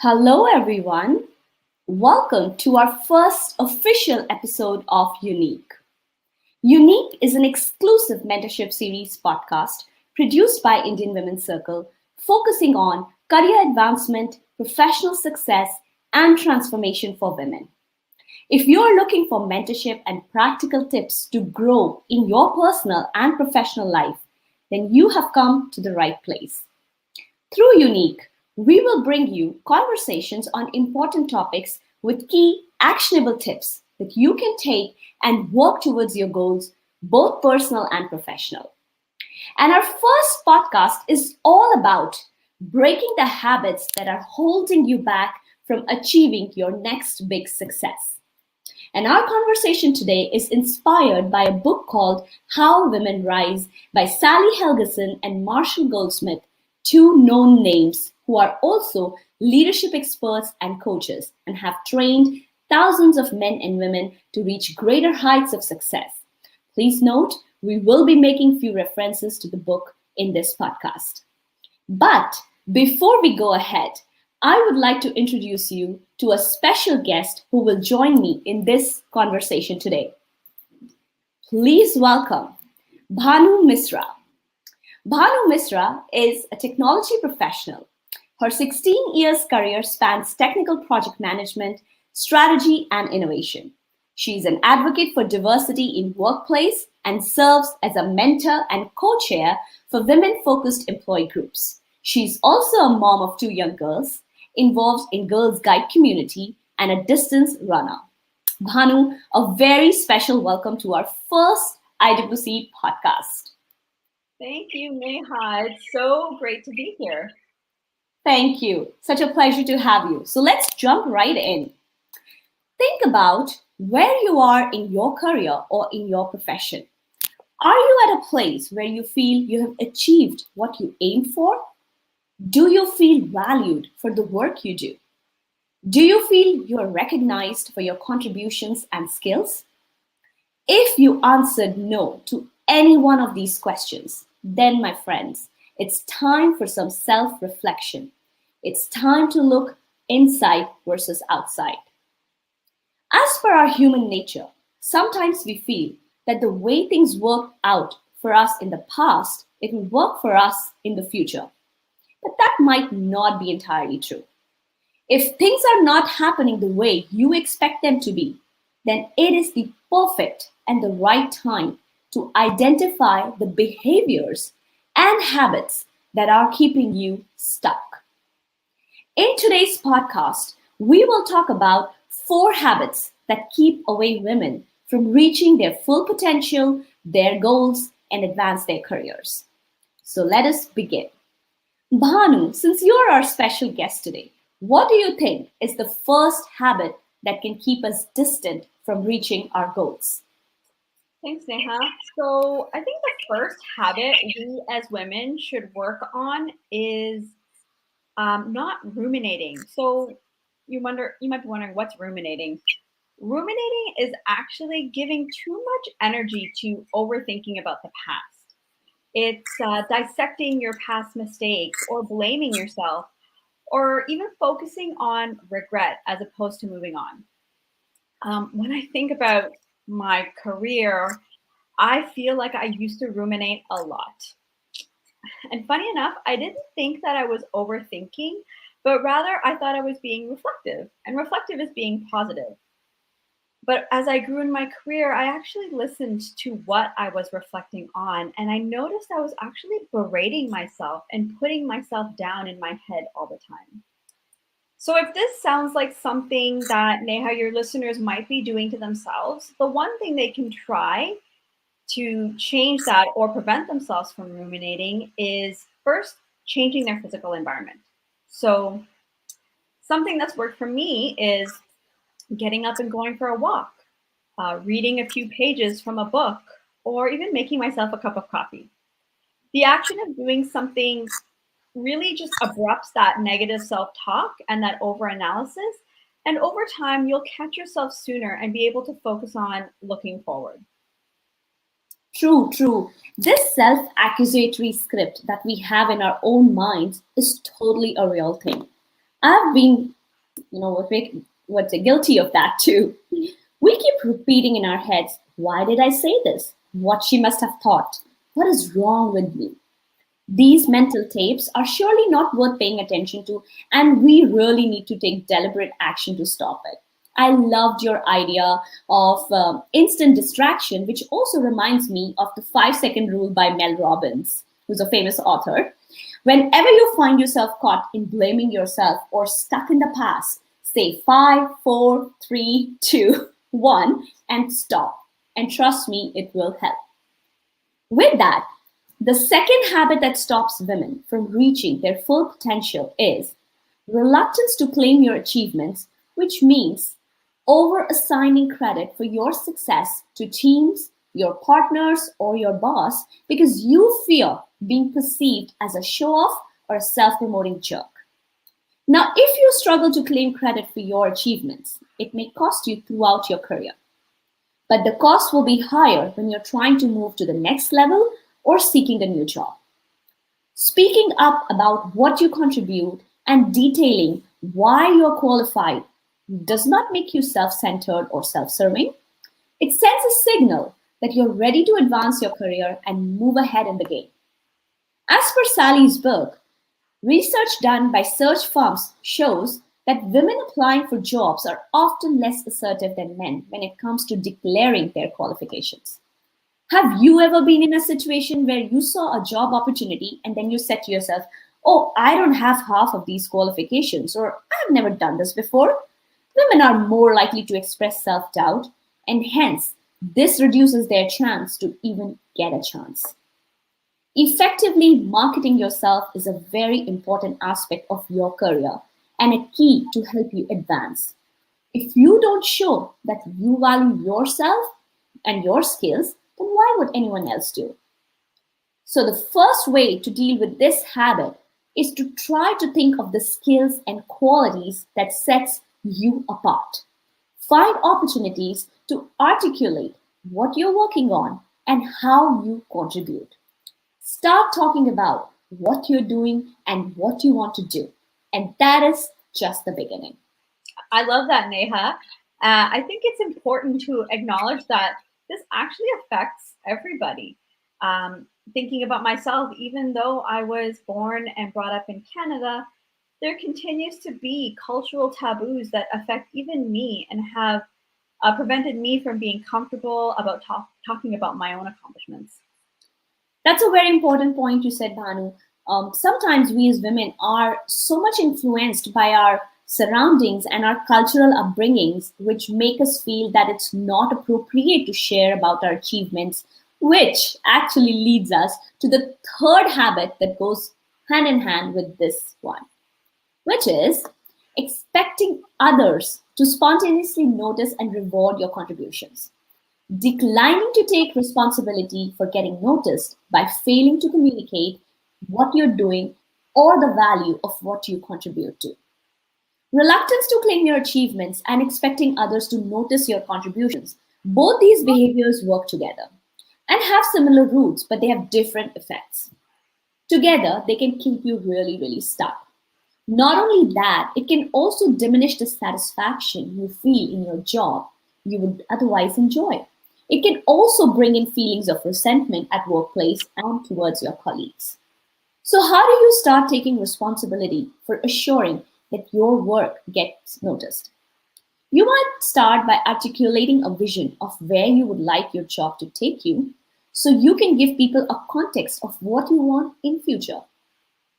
Hello, everyone. Welcome to our first official episode of YOUnique. YOUnique is an exclusive mentorship series podcast produced by Indian Women's Circle, focusing on career advancement, professional success, and transformation for women. If you're looking for mentorship and practical tips to grow in your personal and professional life, then you have come to the right place. Through YOUnique, we will bring you conversations on important topics with key actionable tips that you can take and work towards your goals, both personal and professional. And our first podcast is all about breaking the habits that are holding you back from achieving your next big success. And our conversation today is inspired by a book called How Women Rise by Sally Helgeson and Marshall Goldsmith, two known names who are also leadership experts and coaches and have trained thousands of men and women to reach greater heights of success. Please note, we will be making few references to the book in this podcast. But before we go ahead, I would like to introduce you to a special guest who will join me in this conversation today. Please welcome Bhanu Misra. Bhanu Misra is a technology professional. Her 16 years career spans technical project management, strategy, and innovation. She is an advocate for diversity in workplace and serves as a mentor and co-chair for women-focused employee groups. She's also a mom of two young girls, involved in Girls Guide community, and a distance runner. Bhanu, a very special welcome to our first IWC podcast. Thank you, Neha. It's so great to be here. Thank you. Such a pleasure to have you. So let's jump right in. Think about where you are in your career or in your profession. Are you at a place where you feel you have achieved what you aim for? Do you feel valued for the work you do? Do you feel you're recognized for your contributions and skills? If you answered no to any one of these questions, then, my friends, it's time for some self-reflection. It's time to look inside versus outside. As per our human nature, sometimes we feel that the way things worked out for us in the past, it will work for us in the future. But that might not be entirely true. If things are not happening the way you expect them to be, then it is the perfect and the right time to identify the behaviors and habits that are keeping you stuck. In today's podcast, we will talk about 4 habits that keep away women from reaching their full potential, their goals, and advance their careers. So let us begin. Bhanu, since you're our special guest today, what do you think is the first habit that can keep us distant from reaching our goals? Thanks, Neha. So I think the first habit we as women should work on is not ruminating. So you might be wondering, what's ruminating? Ruminating is actually giving too much energy to overthinking about the past. It's dissecting your past mistakes or blaming yourself, or even focusing on regret as opposed to moving on. When I think about my career, I feel like I used to ruminate a lot. And funny enough, I didn't think that I was overthinking, but rather I thought I was being reflective, and reflective is being positive. But as I grew in my career, I actually listened to what I was reflecting on, and I noticed I was actually berating myself and putting myself down in my head all the time. So if this sounds like something that, Neha, your listeners might be doing to themselves, the one thing they can try to change that or prevent themselves from ruminating is first changing their physical environment. So something that's worked for me is getting up and going for a walk, reading a few pages from a book, or even making myself a cup of coffee. The action of doing something really just abrupts that negative self-talk and that over-analysis. And over time, you'll catch yourself sooner and be able to focus on looking forward. True. This self-accusatory script that we have in our own minds is totally a real thing. I've been, what's guilty of that too. We keep repeating in our heads, why did I say this? What she must have thought? What is wrong with me? These mental tapes are surely not worth paying attention to, and we really need to take deliberate action to stop it. I loved your idea of instant distraction, which also reminds me of the 5 second rule by Mel Robbins, who's a famous author. Whenever you find yourself caught in blaming yourself or stuck in the past, say 5, 4, 3, 2, 1 and stop. And trust me, it will help. With that, the second habit that stops women from reaching their full potential is reluctance to claim your achievements, which means over assigning credit for your success to teams, your partners, or your boss because you fear being perceived as a show off or a self promoting jerk. Now, if you struggle to claim credit for your achievements, it may cost you throughout your career. But the cost will be higher when you're trying to move to the next level or seeking a new job. Speaking up about what you contribute and detailing why you're qualified does not make you self centered or self serving. It sends a signal that you're ready to advance your career and move ahead in the game. As per Sally's book, research done by search firms shows that women applying for jobs are often less assertive than men when it comes to declaring their qualifications. Have you ever been in a situation where you saw a job opportunity and then you said to yourself, oh, I don't have half of these qualifications, or I've never done this before? Women are more likely to express self doubt, and hence, this reduces their chance to even get a chance. Effectively marketing yourself is a very important aspect of your career and a key to help you advance. If you don't show that you value yourself and your skills, then why would anyone else do? So the first way to deal with this habit is to try to think of the skills and qualities that sets you apart. Find opportunities to articulate what you're working on and how you contribute. Start talking about what you're doing and what you want to do. And that is just the beginning. I love that, Neha. I think it's important to acknowledge that this actually affects everybody. Thinking about myself, even though I was born and brought up in Canada, there continues to be cultural taboos that affect even me and have prevented me from being comfortable about talking about my own accomplishments. That's a very important point you said, Bhanu. Sometimes we as women are so much influenced by our surroundings and our cultural upbringings, which make us feel that it's not appropriate to share about our achievements, which actually leads us to the third habit that goes hand in hand with this one, which is expecting others to spontaneously notice and reward your contributions. Declining to take responsibility for getting noticed by failing to communicate what you're doing or the value of what you contribute to. Reluctance to claim your achievements and expecting others to notice your contributions. Both these behaviors work together and have similar roots, but they have different effects. Together, they can keep you really, really stuck. Not only that, it can also diminish the satisfaction you feel in your job you would otherwise enjoy. It can also bring in feelings of resentment at workplace and towards your colleagues. So, how do you start taking responsibility for assuring that your work gets noticed? You might start by articulating a vision of where you would like your job to take you so you can give people a context of what you want in future.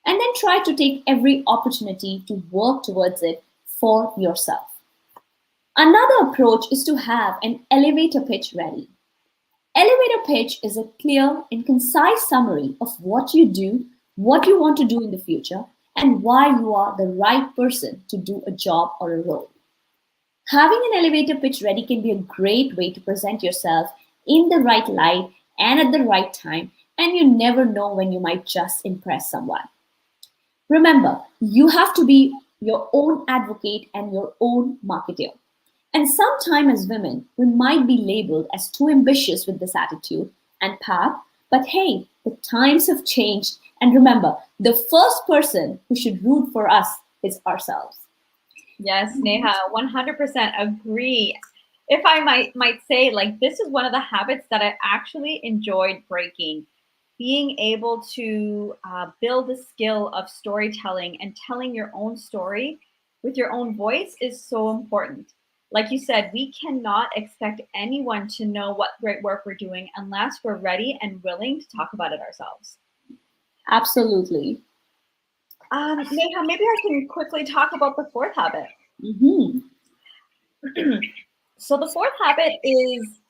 And then try to take every opportunity to work towards it for yourself. Another approach is to have an elevator pitch ready. Elevator pitch is a clear and concise summary of what you do, what you want to do in the future, and why you are the right person to do a job or a role. Having an elevator pitch ready can be a great way to present yourself in the right light and at the right time, and you never know when you might just impress someone. Remember, you have to be your own advocate and your own marketer. And sometimes as women, we might be labeled as too ambitious with this attitude and path, but hey, the times have changed. And remember, the first person who should root for us is ourselves. Yes, Neha, 100% agree. If I might say, like, this is one of the habits that I actually enjoyed breaking. Being able to build the skill of storytelling and telling your own story with your own voice is so important. Like you said, we cannot expect anyone to know what great work we're doing unless we're ready and willing to talk about it ourselves. Absolutely. Neha, maybe I can quickly talk about the fourth habit. Mm-hmm. So the fourth habit is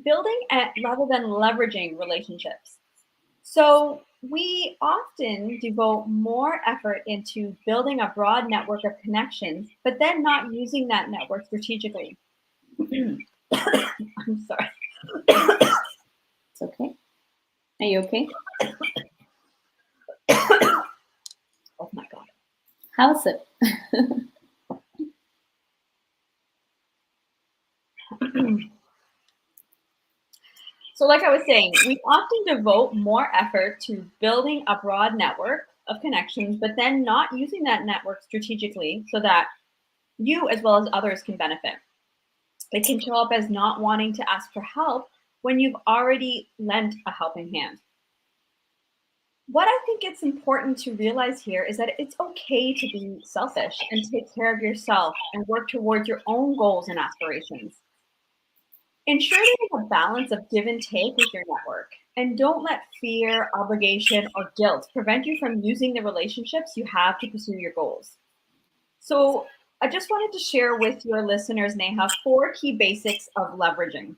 building rather than leveraging relationships. So we often devote more effort into building a broad network of connections, but then not using that network strategically. I'm sorry. It's okay. Are you okay? Oh my God. How's it? So like I was saying, we often devote more effort to building a broad network of connections, but then not using that network strategically so that you as well as others can benefit. It can show up as not wanting to ask for help when you've already lent a helping hand. What I think it's important to realize here is that it's okay to be selfish and take care of yourself and work towards your own goals and aspirations. Ensure there's a balance of give and take with your network, and don't let fear, obligation, or guilt prevent you from using the relationships you have to pursue your goals. So, I just wanted to share with your listeners, Neha, 4 key basics of leveraging.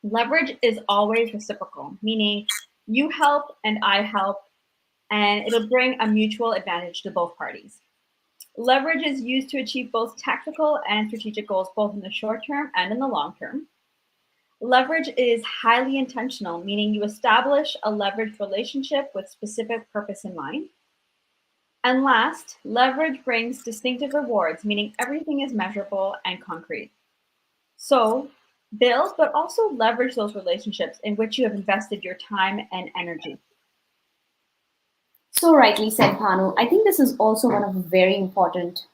Leverage is always reciprocal, meaning you help and I help, and it'll bring a mutual advantage to both parties. Leverage is used to achieve both tactical and strategic goals, both in the short term and in the long term. Leverage is highly intentional, meaning you establish a leveraged relationship with specific purpose in mind. And last, leverage brings distinctive rewards, meaning everything is measurable and concrete. So build, but also leverage those relationships in which you have invested your time and energy. So rightly said, Bhanu. I think this is also one of the very important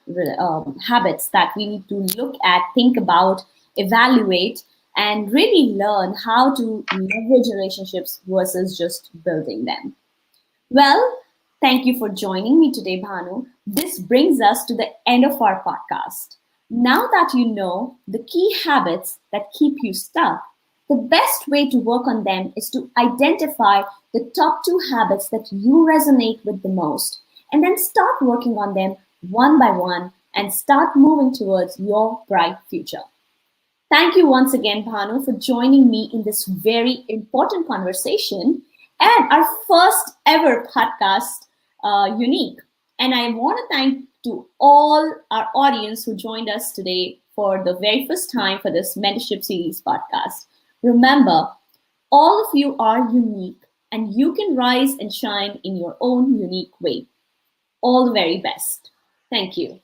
habits that we need to look at, think about, evaluate, and really learn how to leverage relationships versus just building them. Well, thank you for joining me today, Bhanu. This brings us to the end of our podcast. Now that you know the key habits that keep you stuck, the best way to work on them is to identify the top 2 habits that you resonate with the most, and then start working on them one by one and start moving towards your bright future. Thank you once again, Bhanu, for joining me in this very important conversation and our first ever podcast, YOUnique. And I want to thank to all our audience who joined us today for the very first time for this mentorship series podcast. Remember, all of you are unique and you can rise and shine in your own unique way. All the very best. Thank you.